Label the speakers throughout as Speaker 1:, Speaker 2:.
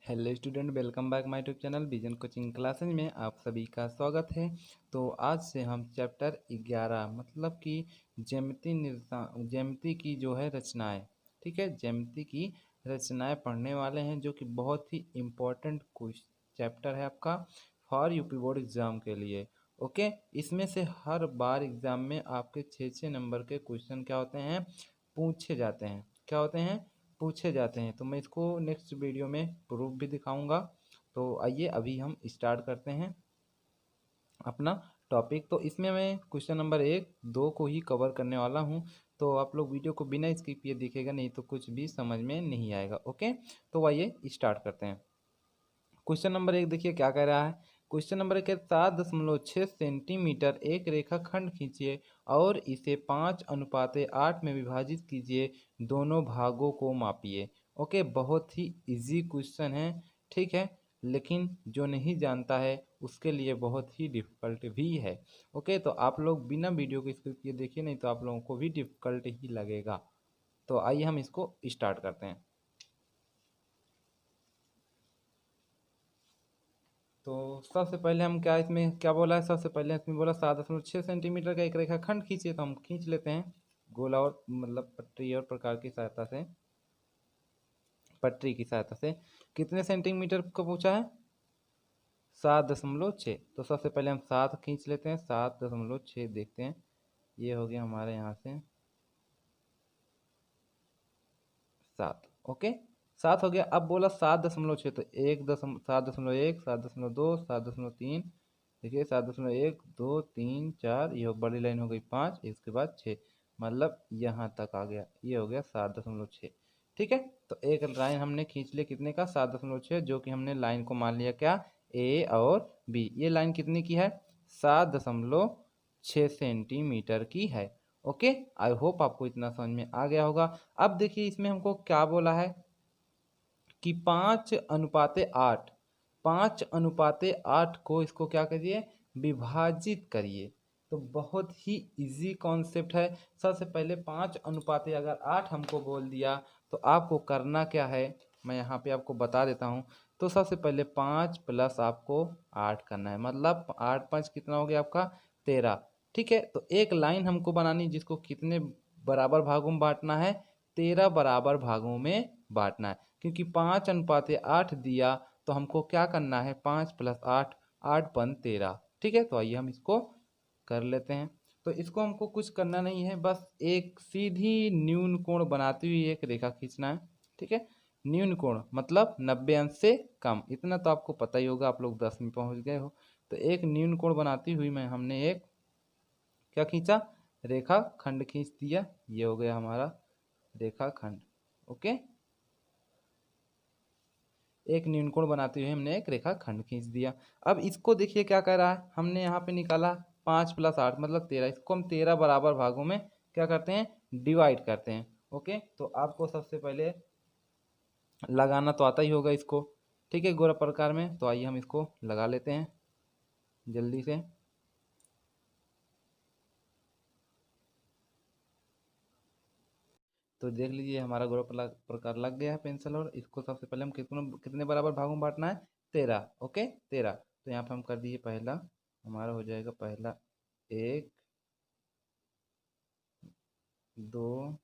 Speaker 1: Hello student, welcome back my YouTube channel vision coaching classes में आप सभी का स्वागत है। तो आज से हम चैप्टर 11 मतलब कि ज्यामिति की जो है रचनाएं, ठीक है, ज्यामिति की रचनाएं पढ़ने वाले हैं, जो कि बहुत ही इम्पोर्टेंट चैप्टर है आपका फॉर यूपी बोर्ड एग्जाम के लिए। ओके, इसमें से हर बार एग्जाम में आपके 6 नंबर के क्वेश्चन क्या होते हैं, पूछे जाते हैं। क्या होते हैं? पूछे जाते हैं। तो मैं इसको नेक्स्ट वीडियो में प्रूफ भी दिखाऊंगा। तो आइए अभी हम स्टार्ट करते हैं अपना टॉपिक। तो इसमें मैं क्वेश्चन नंबर 1, 2 को ही कवर करने वाला हूं। तो आप लोग वीडियो को बिना स्किप किए देखिएगा, नहीं तो कुछ भी समझ में नहीं आएगा। ओके, तो आइए स्टार्ट करते हैं। क्वेश्चन नंबर 1 देखिए क्या कह रहा है। क्वेश्चन नंबर 1 है 7.6 सेंटीमीटर एक रेखाखंड खींचिए और इसे 5:8 में विभाजित कीजिए, दोनों भागों को मापिए। ओके, बहुत ही इजी क्वेश्चन है, ठीक है, लेकिन जो नहीं जानता है उसके लिए बहुत ही डिफिकल्ट भी है। ओके, तो आप लोग बिना वीडियो को स्किप किए देखिए, नहीं तो आप लोगों को भी डिफिकल्ट ही लगेगा। तो आइए हम इसको स्टार्ट करते हैं। तो सबसे पहले हम क्या इसमें क्या बोला है, सबसे पहले इसमें बोला 7.6 सेंटीमीटर का एक रेखाखंड खींचिए। तो हम खींच लेते हैं गोला और मतलब पटरी और प्रकार की सहायता से, पटरी की सहायता से। कितने सेंटीमीटर को पूछा है? 7.6। तो सबसे पहले हम 7 खींच लेते हैं, 7.6 देखते हैं। ये हो गया हमारे यहाँ से 7। ओके, 7 हो गया। अब बोला 7.6, तो 7.1, 7.2, 7.3, देखिए 7.1, 2, 3, 4, ये बड़ी लाइन हो गई 5, इसके बाद 6, मतलब यहाँ तक आ गया। ये हो गया 7.6। ठीक है, तो एक लाइन हमने खींच लिया कितने का, 7.6, जो कि हमने लाइन को मान लिया क्या, ए और बी। ये लाइन कितने की है? 7.6 सेंटीमीटर की है। ओके, आई होप आपको इतना समझ में आ गया होगा। अब देखिए इसमें हमको क्या बोला है कि 5:8, 5:8 को इसको क्या करिए, विभाजित करिए। तो बहुत ही इजी कॉन्सेप्ट है। सबसे पहले 5:8 हमको बोल दिया, तो आपको करना क्या है, मैं यहाँ पे आपको बता देता हूँ। तो सबसे पहले 5 प्लस आपको 8 करना है, मतलब 8×5 कितना हो गया आपका 13। ठीक है, तो एक लाइन हमको बनानी जिसको कितने बराबर भागों में बांटना है, 13 बराबर भागों में बांटना है। क्योंकि 5:8 दिया, तो हमको क्या करना है, 5 + 8, 8×5 = 13। ठीक है, तो आइए हम इसको कर लेते हैं। तो इसको हमको कुछ करना नहीं है, बस एक सीधी न्यून कोण बनाती हुई एक रेखा खींचना है। ठीक है, न्यून कोण मतलब 90 अंश से कम, इतना तो आपको पता ही होगा, आप लोग 10 में पहुंच गए हो। तो एक न्यून कोण बनाती हुई मैं हमने एक क्या खींचा, रेखा खंड खींच दिया। ये हो गया हमारा रेखा खंड। ओके, एक न्यूनकोण बनाते हुए हमने एक रेखा खंड खींच दिया। अब इसको देखिए क्या कह रहा है, हमने यहाँ पे निकाला 5 + 8 मतलब 13। इसको हम 13 बराबर भागों में क्या करते हैं, डिवाइड करते हैं। ओके, तो आपको सबसे पहले लगाना तो आता ही होगा इसको, ठीक है, गोला प्रकार में। तो आइए हम इसको लगा लेते हैं जल्दी से। तो देख लीजिए हमारा गोला प्रकार लग गया है पेंसिल। और इसको सबसे पहले हम कितने कितने बराबर भागों में बांटना है, 13। ओके, 13। तो यहाँ पे हम कर दिए पहला, हमारा हो जाएगा पहला 1, 2,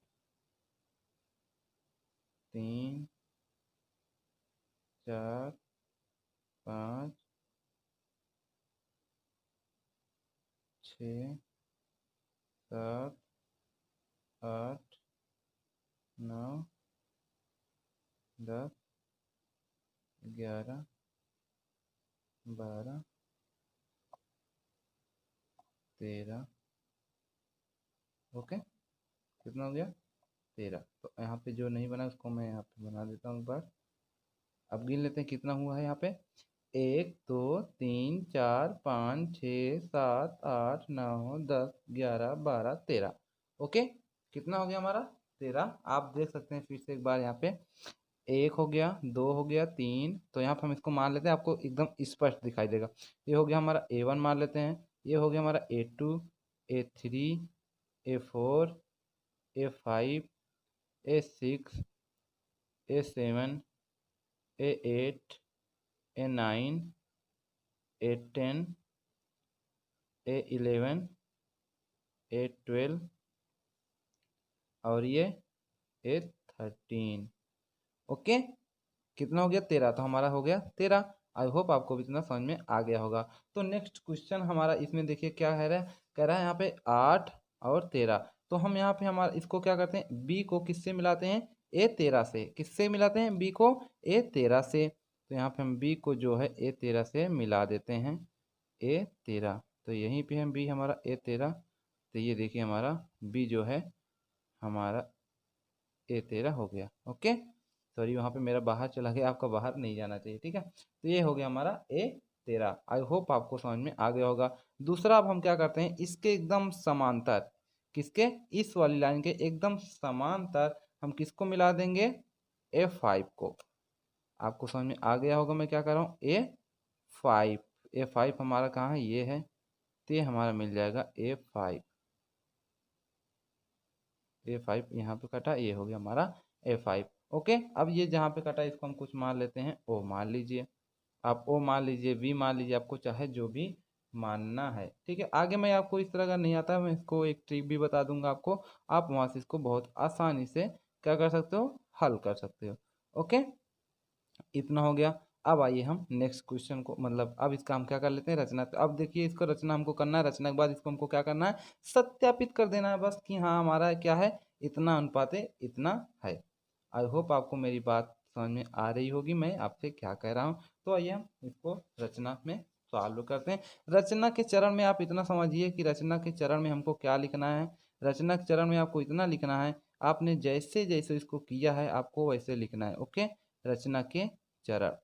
Speaker 1: 3, 4, 5, 6, 7, 8, 9, 10, 11, 12, 13। ओके, कितना हो गया, 13। तो यहाँ पे जो नहीं बना उसको मैं यहाँ पे बना देता हूँ एक बार। अब गिन लेते हैं कितना हुआ है यहाँ पे, 1, 2, 3, 4, 5, 6, 7, 8, 9, 10, 11, 12, 13। ओके, कितना हो गया हमारा, 13। आप देख सकते हैं फिर से एक बार यहाँ पे, 1 हो गया, 2 हो गया, 3। तो यहाँ पे हम इसको मान लेते हैं, आपको एकदम स्पष्ट दिखाई देगा। ये हो गया हमारा A1 मान लेते हैं, ये हो गया हमारा A2, A3, A4, A5, A6, A7, A8, A9, A10, A11, A12 और ये A13। ओके, कितना हो गया? 13। तो हमारा हो गया 13। आई होप आपको भी इतना समझ में आ गया होगा। तो नेक्स्ट क्वेश्चन हमारा इसमें देखिए क्या कह रहा है यहाँ पे 8 और 13। तो हम यहाँ पे हमारा इसको क्या करते हैं, बी को किससे मिलाते हैं? A13 से। किससे मिलाते हैं बी को? A13 से। तो यहाँ पे हम बी को जो है A13 से मिला देते हैं, A13। तो यहीं पे हम बी हमारा A13। तो ये देखिए हमारा बी जो है हमारा A13 हो गया। ओके, सॉरी वहाँ पे मेरा बाहर चला गया, आपका बाहर नहीं जाना चाहिए, ठीक है। तो ये हो गया हमारा A13। आई होप आपको समझ में आ गया होगा। दूसरा अब हम क्या करते हैं, इसके एकदम समांतर, किसके? इस वाली लाइन के एकदम समांतर हम किसको मिला देंगे? A5 को। आपको समझ में आ गया होगा मैं क्या कर रहा हूँ? A5। A5 हमारा कहाँ है? ये है। तो ये हमारा मिल जाएगा A5। A5 यहाँ पे कटा, ये हो गया हमारा A5। ओके, अब ये जहाँ पे कटा इसको हम कुछ मान लेते हैं, O मान लीजिए। आप O मान लीजिए, V मान लीजिए, आपको चाहे जो भी मानना है, ठीक है। आगे मैं आपको इस तरह का नहीं आता, मैं इसको एक ट्रिक भी बता दूंगा आपको, आप वहाँ से इसको बहुत आसानी से क्या कर सकते हो? हल कर सकते हो। ओके, इतना हो गया। अब आइए हम नेक्स्ट क्वेश्चन को, मतलब अब इसका हम क्या कर लेते हैं? रचना। तो अब देखिए इसको रचना हमको करना है, रचना के बाद इसको हमको क्या करना है? सत्यापित कर देना है बस, कि हाँ हमारा क्या है, इतना अनुपात है, इतना है। आई होप आपको मेरी बात समझ में आ रही होगी, मैं आपसे क्या कह रहा हूँ। तो आइए हम इसको रचना में सॉल्व करते हैं। रचना के चरण में आप इतना समझिए कि रचना के चरण में हमको क्या लिखना है। रचना के चरण में आपको इतना लिखना है, आपने जैसे जैसे इसको किया है आपको वैसे लिखना है। ओके, रचना के चरण।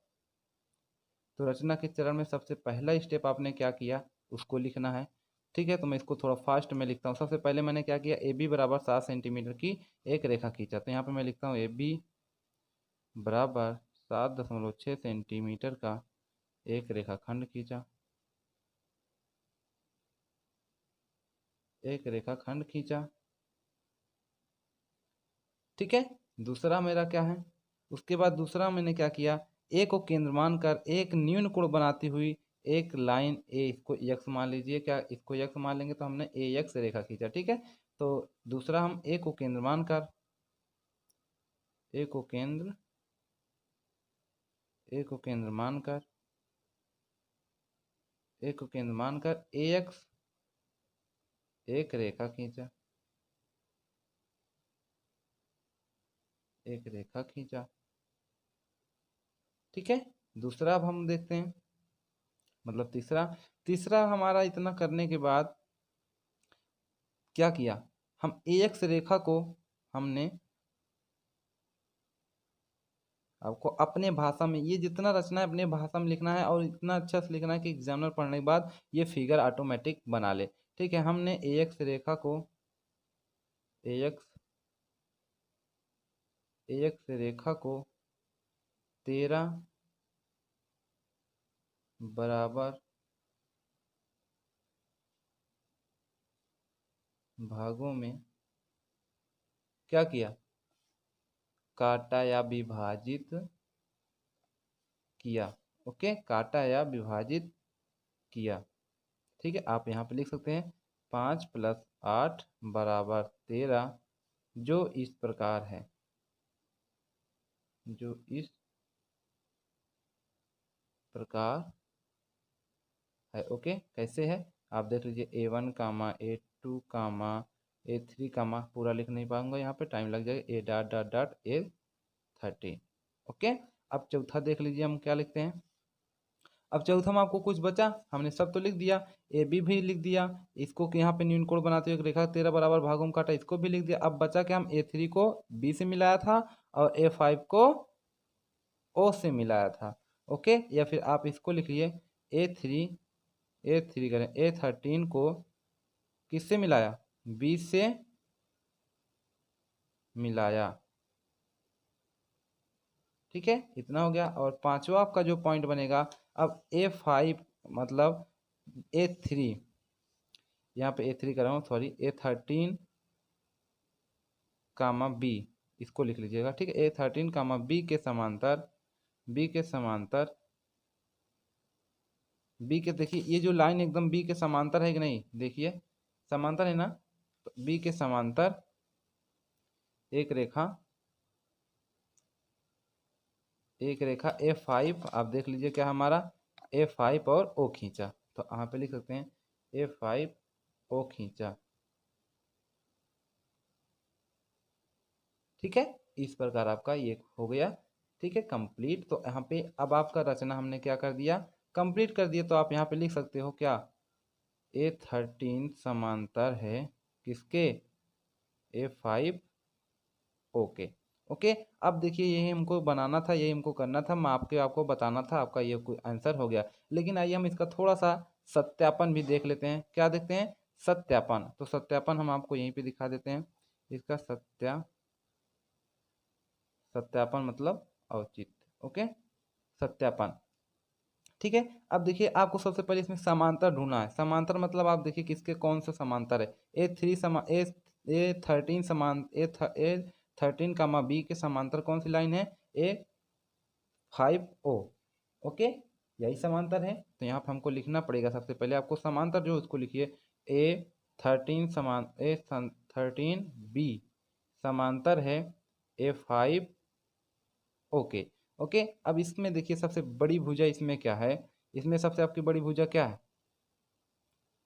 Speaker 1: तो रचना के चरण में सबसे पहला स्टेप आपने क्या किया, उसको लिखना है, ठीक है। तो मैं इसको थोड़ा फास्ट में लिखता हूँ। सबसे पहले मैंने क्या किया, ए बी बराबर 7 सेंटीमीटर की एक रेखा खींचा। तो यहाँ पे मैं लिखता हूँ ए बी बराबर 7.6 सेंटीमीटर का एक रेखाखंड खींचा, एक रेखाखंड खींचा, ठीक है। दूसरा मेरा क्या है, उसके बाद दूसरा मैंने क्या किया, ए को केंद्र मानकर एक न्यून कोण बनाती हुई एक लाइन ए, इसको यक्स मान लीजिए, क्या इसको यक्स मान लेंगे, तो हमने ए यक्स रेखा खींचा, ठीक है। तो दूसरा हम ए को केंद्र मानकर, ए को केंद्र, ए को केंद्र मानकर, ए को केंद्र मानकर ए यक्स एक रेखा खींचा, एक रेखा खींचा, ठीक है। दूसरा अब हम देखते हैं, मतलब तीसरा, तीसरा हमारा इतना करने के बाद क्या किया, हम ए एक्स रेखा को हमने, आपको अपने भाषा में ये जितना रचना है अपने भाषा में लिखना है, और इतना अच्छा से लिखना है कि एग्जामिनर पढ़ने के बाद ये फिगर ऑटोमेटिक बना ले, ठीक है। हमने ए एक्स रेखा को, ए एक्स रेखा को 13 बराबर भागों में क्या किया, काटा या विभाजित किया। ओके, काटा या विभाजित किया, ठीक है। आप यहाँ पे लिख सकते हैं 5 + 8 बराबर 13, जो इस प्रकार है, जो इस प्रकार है। ओके, कैसे है आप देख लीजिए, A1 कामा A2 कामा A3 कामा, पूरा लिख नहीं पाऊंगा यहाँ पे, टाइम लग जाएगा, A dot dot dot A13। Okay, अब चौथा देख लीजिए हम क्या लिखते हैं। अब चौथा में आपको कुछ बचा, हमने सब तो लिख दिया, ए बी भी लिख दिया, इसको यहाँ पे न्यून कोण बनाते हुए एक रेखा 13 बराबर भागों में काटा, इसको भी लिख दिया। अब बचा क्या, हम A3 को बी से मिलाया था और A5 को ओ से मिलाया था। ओके, या फिर आप इसको लिख लिए A3 करें A13 को किससे मिलाया, बी से मिलाया, ठीक है। इतना हो गया। और पांचवा आपका जो पॉइंट बनेगा, अब A5 मतलब A3, यहाँ पे A3 कर रहा हूँ, सॉरी, A13 कामा बी, इसको लिख लीजिएगा, ठीक है। A13 कामा बी के समांतर बी के समांतर, बी के देखिए ये जो लाइन एकदम बी के समांतर है कि नहीं, देखिए समांतर है ना, तो बी के समांतर एक रेखा A5, आप देख लीजिए क्या हमारा A5 और O खींचा, तो यहाँ पे लिख सकते हैं A5 O खींचा। ठीक है, इस प्रकार आपका ये हो गया। ठीक है, कंप्लीट। तो यहाँ पे अब आपका रचना हमने क्या कर दिया, कंप्लीट कर दिया। तो आप यहाँ पे लिख सकते हो क्या, A13 समांतर है किसके, A5 ओके। ओके, अब देखिए यही हमको बनाना था, यही हमको करना था, मैं आपको बताना था, आपका ये कोई आंसर हो गया। लेकिन आइए हम इसका थोड़ा सा सत्यापन भी देख लेते हैं। क्या देखते हैं, सत्यापन। तो सत्यापन हम आपको यहीं पे दिखा देते हैं। इसका सत्यापन मतलब औचित्य। ओके, सत्यापन। ठीक है, अब देखिए आपको सबसे पहले इसमें समांतर ढूंढना है। समांतर मतलब आप देखिए किसके कौन से समांतर है, A13 कामा बी के समांतर कौन सी लाइन है, A5O। ओके, यही समांतर है। तो यहाँ पर हमको लिखना पड़ेगा, सबसे पहले आपको समांतर जो उसको लिखिए A13 बी समांतर है A5। ओके। ओके, अब इसमें देखिए सबसे बड़ी भुजा इसमें क्या है, इसमें सबसे आपकी बड़ी भुजा क्या है,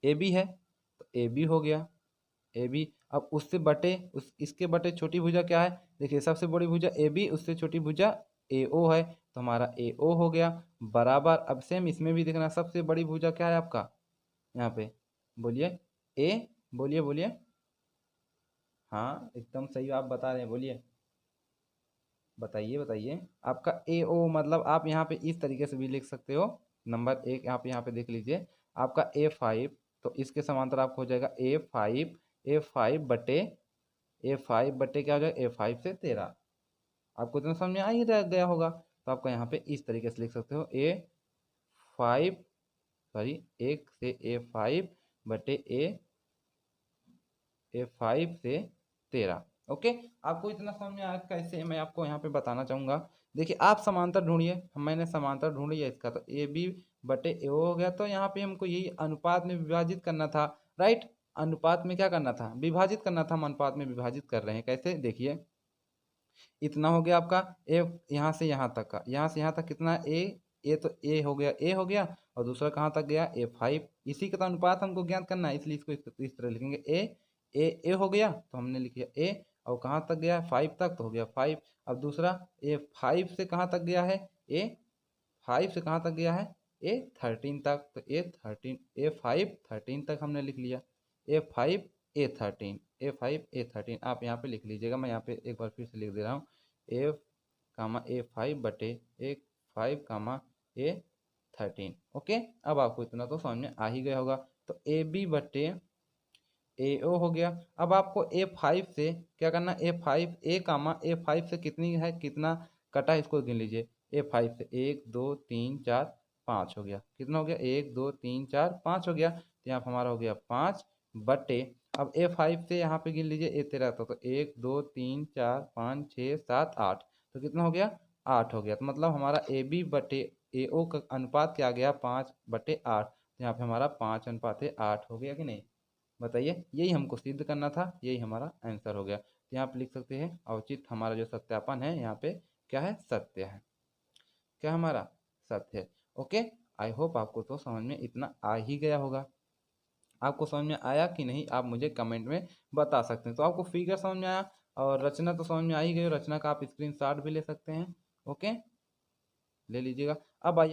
Speaker 1: ए बी है, तो ए बी हो गया, ए बी। अब उससे बटे इसके बटे छोटी भुजा क्या है, देखिए सबसे बड़ी भुजा ए बी, उससे छोटी भुजा ए ओ है, तो हमारा ए ओ हो गया बराबर। अब सेम इसमें भी देखना, सबसे बड़ी भुजा क्या है आपका यहाँ पे, बोलिए ए, बोलिए बोलिए, हाँ एकदम सही आप बता रहे हैं, बोलिए बताइए बताइए। आपका ए ओ मतलब आप यहाँ पे इस तरीके से भी लिख सकते हो। नंबर एक आप यहाँ पे देख लीजिए, आपका A5, तो इसके समांतर आपको हो जाएगा A5 बटे क्या हो जाएगा, A5 से 13। आपको इतना समझ में आ ही गया होगा। तो आपका यहाँ पे इस तरीके से लिख सकते हो A5, सॉरी 1 से A5 बटे A5 से 13। ओके, आपको इतना समझ में आया, कैसे मैं आपको यहाँ पे बताना चाहूँगा। देखिए आप समांतर ढूंढिए, मैंने समांतर ढूंढ लिया इसका, तो ए बी बटे ए हो गया। तो यहाँ पे हमको यही अनुपात में विभाजित करना था, राइट। अनुपात में क्या करना था, विभाजित करना था। हम अनुपात में विभाजित कर रहे हैं, कैसे देखिए, इतना हो गया आपका ए, यहाँ से यहाँ तक का, यहाँ से यहाँ तक कितना ए तो ए हो गया, और दूसरा कहाँ तक गया A5। इसी का तो अनुपात हमको ज्ञात करना है, इसलिए इसको इस तरह लिखेंगे ए हो गया, तो हमने लिख दिया ए, और कहाँ तक गया 5 तक, तो हो गया 5। अब दूसरा A5 से कहाँ तक गया है, A5 से कहाँ तक गया है, A13 तक, तो A5 13 तक हमने लिख लिया, A5 A13 आप यहाँ पे लिख लीजिएगा। मैं यहाँ पे एक बार फिर से लिख दे रहा हूँ, A5 बटे A13। ओके, अब आपको इतना तो समझ में आ ही गया होगा। तो ए बी बटे ए ओ हो गया। अब आपको A5 से क्या करना, A5 से कितनी है, कितना कटा है इसको गिन लीजिए। A5 से 1 2 3 4 5 हो गया, कितना हो गया 1 2 3 4 5 हो गया। तो यहाँ पर हमारा हो गया 5 बटे, अब A5 से यहाँ पे गिन लीजिए A13 था, तो 1 2 3 4 5 6 7 8, तो कितना हो गया 8 हो गया। तो मतलब हमारा ए बी बटे ए ओ का अनुपात क्या आ गया, 5/8। तो यहाँ पे हमारा 5:8 हो गया कि नहीं, बताइए। यही हमको सिद्ध करना था, यही हमारा आंसर हो गया। तो यहाँ पे लिख सकते हैं औचित्य, हमारा जो सत्यापन है यहाँ पे क्या है, सत्य है। क्या हमारा सत्य है। ओके, आई होप आपको तो समझ में इतना आ ही गया होगा। आपको समझ में आया कि नहीं, आप मुझे कमेंट में बता सकते हैं। तो आपको फिगर समझ में आया और रचना तो समझ में आ ही गई, रचना का आप स्क्रीनशॉट भी ले सकते हैं। ओके, ले लीजिएगा। अब आइए